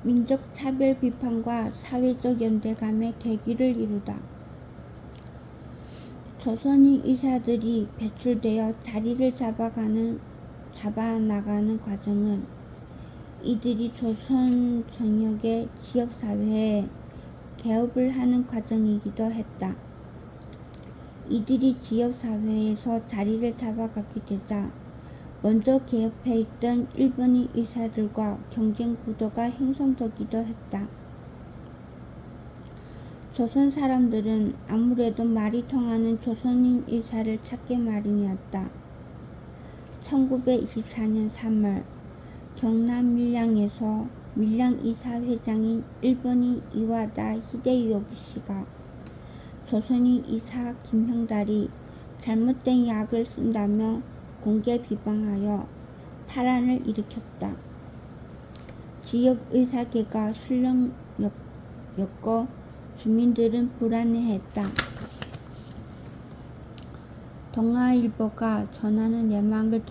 민족 차별 비판과 사회적 연대감의 계기를 이루다. 조선인 의사들이 배출되어 자리를 잡아나가는 과정은 이들이 조선 전역의 지역사회에 개업을 하는 과정이기도 했다. 이들이 지역사회에서 자리를 잡아가게 되자 먼저 개업해 있던 일본인 의사들과 경쟁 구도가 형성되기도 했다. 조선 사람들은 아무래도 말이 통하는 조선인 의사를 찾기 마련이었다. 1924년 3월 경남 밀양에서 밀양의사회장인 일본인 이와다 히데요시가 조선인 의사 김형달이 잘못된 약을 쓴다며 공개 비방하여 파란을 일으켰다. 지역 의사계가 술렁였고 주민들은 불안해했다. 동아일보가 전하는 내막을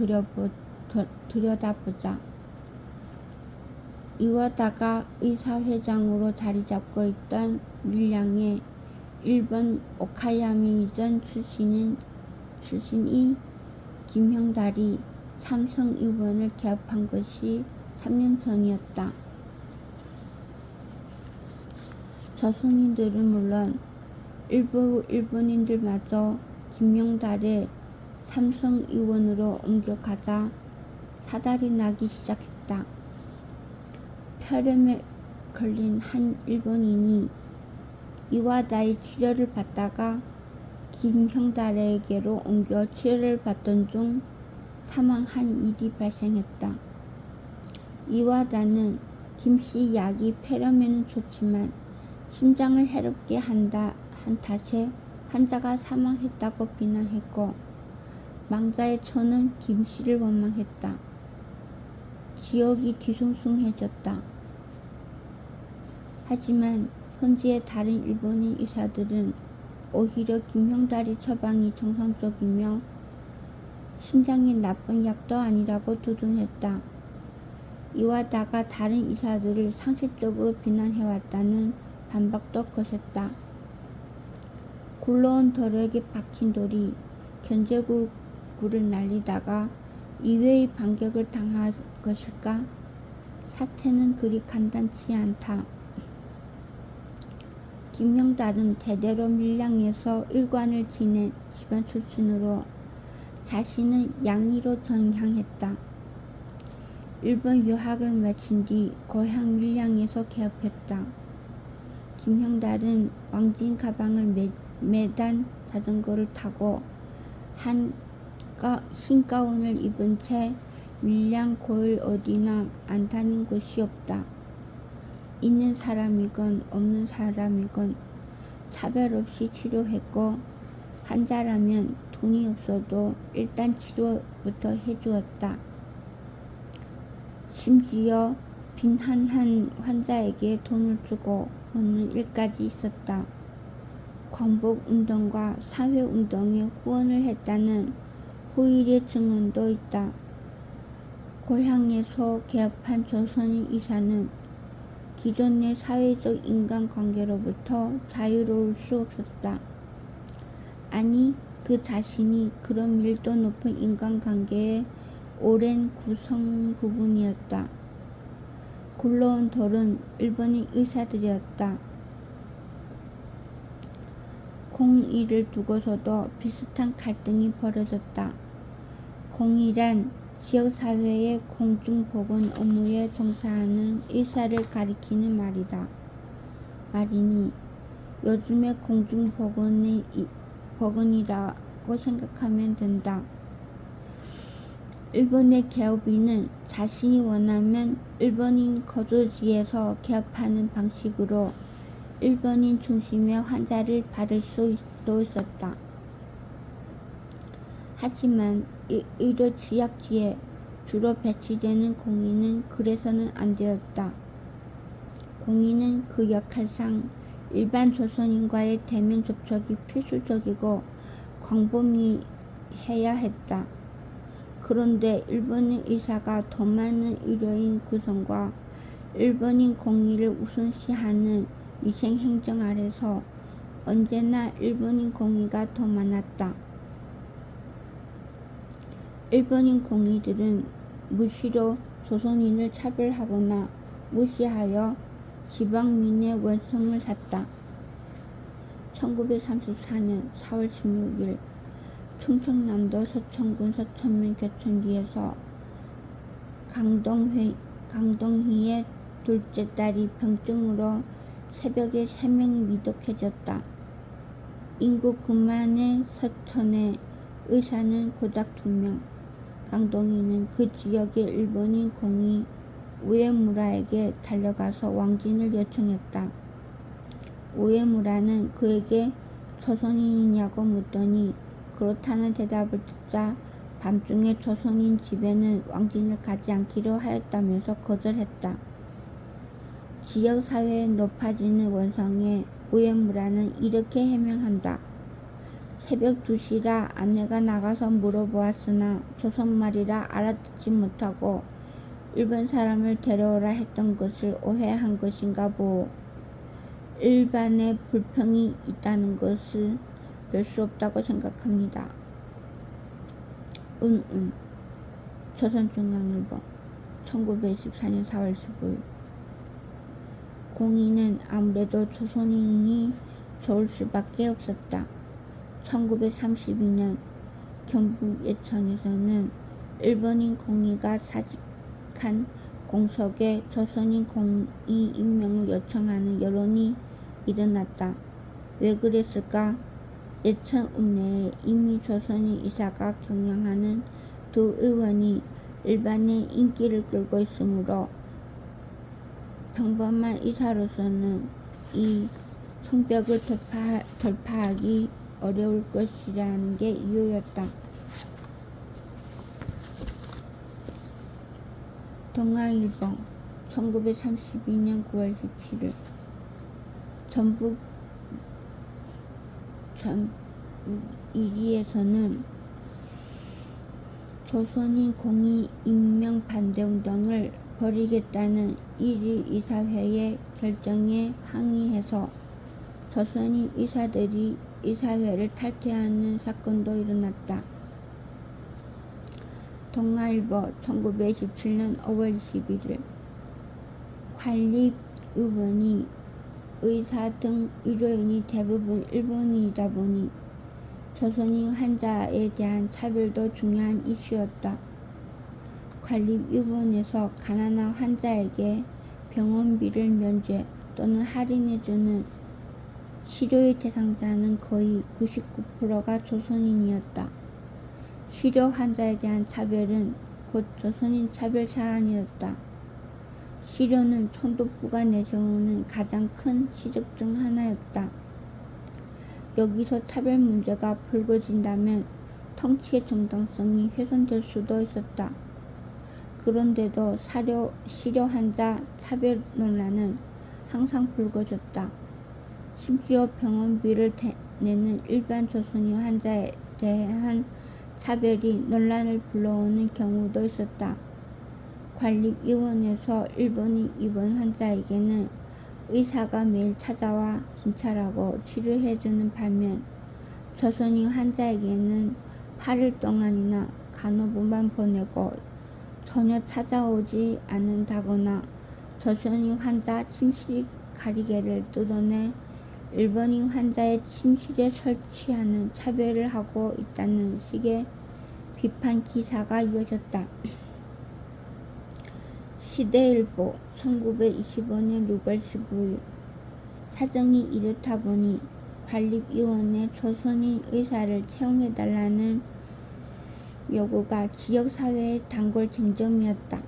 들여다보자 이와다가 의사회장으로 자리잡고 있던 밀양의 일본 오카야미전 출신이 김형달이 삼성의원을 개업한 것이 3년 전이었다. 조선인들은 물론 일부 일본인들마저 김형달의 삼성의원으로 옮겨가자 사달이 나기 시작했다. 폐렴에 걸린 한 일본인이 이와다의 치료를 받다가 김형달에게로 옮겨 치료를 받던 중 사망한 일이 발생했다. 이와다는 김씨 약이 폐렴에는 좋지만 심장을 해롭게 한 탓에 환자가 사망했다고 비난했고 망자의 처는 김씨를 원망했다. 지역이 뒤숭숭해졌다. 하지만 현지의 다른 일본인 의사들은 오히려 김형달의 처방이 정상적이며 심장에 나쁜 약도 아니라고 두둔했다. 이와다가 다른 의사들을 상습적으로 비난해왔다는 반박도 거셌다. 굴러온 돌에게 박힌 돌이 견제구를 날리다가 이외의 반격을 당할 것일까? 사태는 그리 간단치 않다. 김형달은 대대로 밀양에서 일관을 지낸 집안 출신으로 자신은 양의로 전향했다. 일본 유학을 마친 뒤 고향 밀양에서 개업했다. 김형달은 왕진 가방을 매단 자전거를 타고 흰 가운을 입은 채 밀양 고을 어디나 안 다닌 곳이 없다. 있는 사람이건 없는 사람이건 차별 없이 치료했고 환자라면 돈이 없어도 일단 치료부터 해주었다. 심지어 빈한한 환자에게 돈을 주고 먹는 일까지 있었다. 광복운동과 사회운동에 후원을 했다는 후일의 증언도 있다. 고향에서 개업한 조선인 의사는 기존의 사회적 인간관계로부터 자유로울 수 없었다. 아니, 그 자신이 그런 밀도 높은 인간관계의 오랜 구성 부분이었다. 굴러온 돌은 일본인 의사들이었다. 공의를 두고서도 비슷한 갈등이 벌어졌다. 공의란 지역사회의 공중보건 업무에 종사하는 의사를 가리키는 말이니 요즘의 공중보건이라고 생각하면 된다. 일본의 개업인은 자신이 원하면 일본인 거주지에서 개업하는 방식으로 일본인 중심의 환자를 받을 수도 있었다. 하지만 의료 취약지에 주로 배치되는 공의는 그래서는 안 되었다. 공의는 그 역할상 일반 조선인과의 대면 접촉이 필수적이고 광범위해야 했다. 그런데 일본인 의사가 더 많은 의료인 구성과 일본인 공의를 우선시하는 위생행정 아래서 언제나 일본인 공의가 더 많았다. 일본인 공의들은 무시로 조선인을 차별하거나 무시하여 지방민의 원성을 샀다. 1934년 4월 16일 충청남도 서천군 서천면 교천리에서 강동희의 둘째 딸이 병증으로 새벽에 3명이 위독해졌다. 인구 9만의 서천에 의사는 고작 2명. 강동희는 그 지역의 일본인 공의 우에무라에게 달려가서 왕진을 요청했다. 우에무라는 그에게 조선인이냐고 묻더니 그렇다는 대답을 듣자 밤중에 조선인 집에는 왕진을 가지 않기로 하였다면서 거절했다. 지역사회의 높아지는 원성에 우에무라는 이렇게 해명한다. 새벽 2시라 아내가 나가서 물어보았으나 조선말이라 알아듣지 못하고 일본 사람을 데려오라 했던 것을 오해한 것인가 보. 일반의 불평이 있다는 것을 별 수 없다고 생각합니다. 조선중앙일보 1924년 4월 15일 공의는 아무래도 조선인이 좋을 수밖에 없었다. 1932년 경북 예천에서는 일본인 공의가 사직한 공석에 조선인 공의 임명을 요청하는 여론이 일어났다. 왜 그랬을까? 예천 읍내에 이미 조선인 이사가 경영하는 두 의원이 일반의 인기를 끌고 있으므로 평범한 이사로서는 이 성벽을 돌파하기 어려울 것이라는 게 이유였다. 동아일보 1932년 9월 17일 전북 1위에서는 조선인 공의 임명 반대운동을 벌이겠다는 1위 이사회의 결정에 항의해서 조선인 의사들이 이사회를 탈퇴하는 사건도 일어났다. 동아일보 1927년 5월 21일 관립의원이 의사 등 의료인이 대부분 일본인이다 보니 조선인 환자에 대한 차별도 중요한 이슈였다. 관립의원에서 가난한 환자에게 병원비를 면제 또는 할인해주는 치료의 대상자는 거의 99%가 조선인이었다. 실효 환자에 대한 차별은 곧 조선인 차별 사안이었다. 실효는 총독부가 내세우는 가장 큰 지적 중 하나였다. 여기서 차별 문제가 불거진다면 통치의 정당성이 훼손될 수도 있었다. 그런데도 실효 환자 차별 논란은 항상 불거졌다. 심지어 병원비를 내는 일반 조선인 환자에 대한 차별이 논란을 불러오는 경우도 있었다. 관립의원에서 일본인 입원 환자에게는 의사가 매일 찾아와 진찰하고 치료해주는 반면 조선인 환자에게는 8일 동안이나 간호부만 보내고 전혀 찾아오지 않는다거나 조선인 환자 침실 가리개를 뜯어내 일본인 환자의 침실에 설치하는 차별을 하고 있다는 식의 비판 기사가 이어졌다. 시대일보 1925년 6월 15일 사정이 이렇다 보니 관립의원의 조선인 의사를 채용해달라는 요구가 지역사회의 단골 쟁점이었다.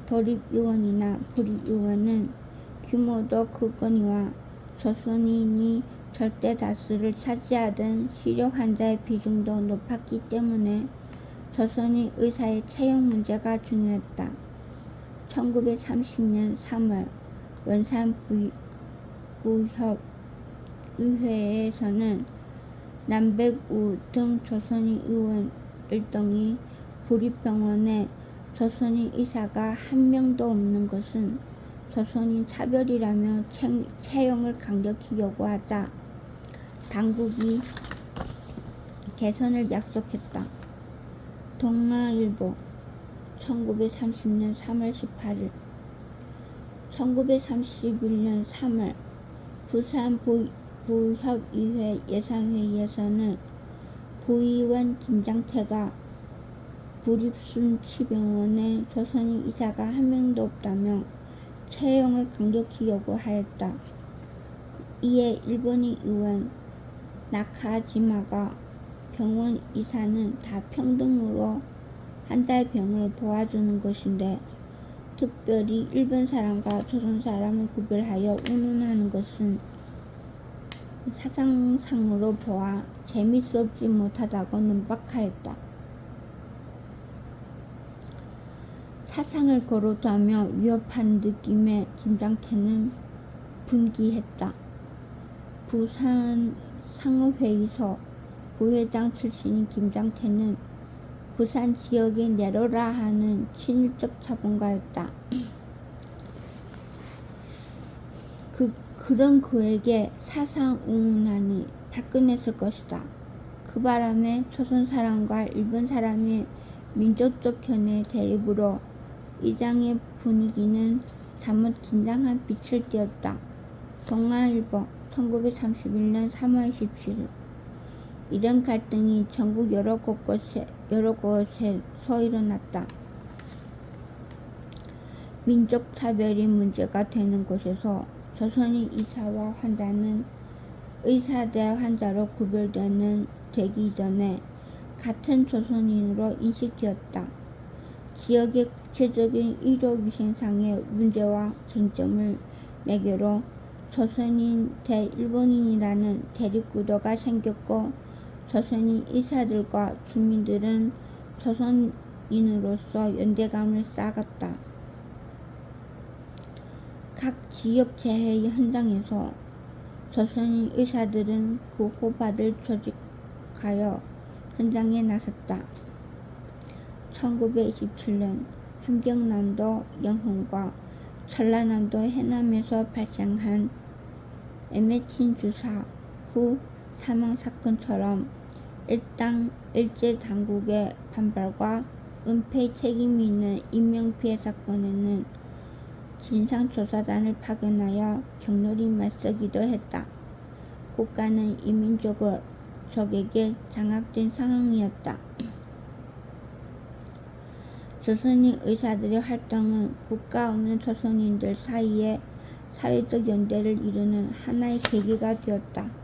도립의원이나 불입의원은 규모도 크거니와 조선인이 절대 다수를 차지하던 실효 환자의 비중도 높았기 때문에 조선인 의사의 채용 문제가 중요했다. 1930년 3월 원산부협의회에서는 남백우 등 조선인 의원 1등이 불입병원에 조선인 의사가 한 명도 없는 것은 조선인 차별이라며 채용을 강력히 요구하자 당국이 개선을 약속했다. 동아일보 1930년 3월 18일 1931년 3월 부산 부협의회 예산회의에서는 부의원 김장태가 부립순치병원에 조선인 의사가 한 명도 없다며 채용을 강력히 요구하였다. 이에 일본인 의원 나카지마가 병원 의사는 다 평등으로 환자의 병을 도와주는 것인데 특별히 일본 사람과 조선 사람을 구별하여 운운하는 것은 사상상으로 보아 재미스럽지 못하다고 논박하였다. 사상을 거론하며 위협한 느낌의 김장태는 분기했다. 부산 상업회의소 부회장 출신인 김장태는 부산 지역에 내로라 하는 친일적 자본가였다. 그런 그에게 사상 운운하니 발끈했을 것이다. 그 바람에 조선 사람과 일본 사람의 민족적 견해 대립으로 의장의 분위기는 잠옷 긴장한 빛을 띠었다. 동아일보 1931년 3월 27일 이런 갈등이 전국 여러 곳에서 일어났다. 민족차별이 문제가 되는 곳에서 조선인 의사와 환자는 의사 대 환자로 구별되기 전에 같은 조선인으로 인식되었다. 지역의 구체적인 의료위생상의 문제와 쟁점을 매개로 조선인 대 일본인이라는 대립구도가 생겼고 조선인 의사들과 주민들은 조선인으로서 연대감을 쌓았다. 각 지역 재해 현장에서 조선인 의사들은 구호받을 조직하여 현장에 나섰다. 1927년 함경남도 영흥과 전라남도 해남에서 발생한 에메틴 주사 후 사망사건처럼 일제 당국의 반발과 은폐 책임이 있는 인명피해 사건에는 진상조사단을 파견하여 격렬히 맞서기도 했다. 국가는 이민족에게 장악된 상황이었다. 조선인 의사들의 활동은 국가 없는 조선인들 사이에 사회적 연대를 이루는 하나의 계기가 되었다.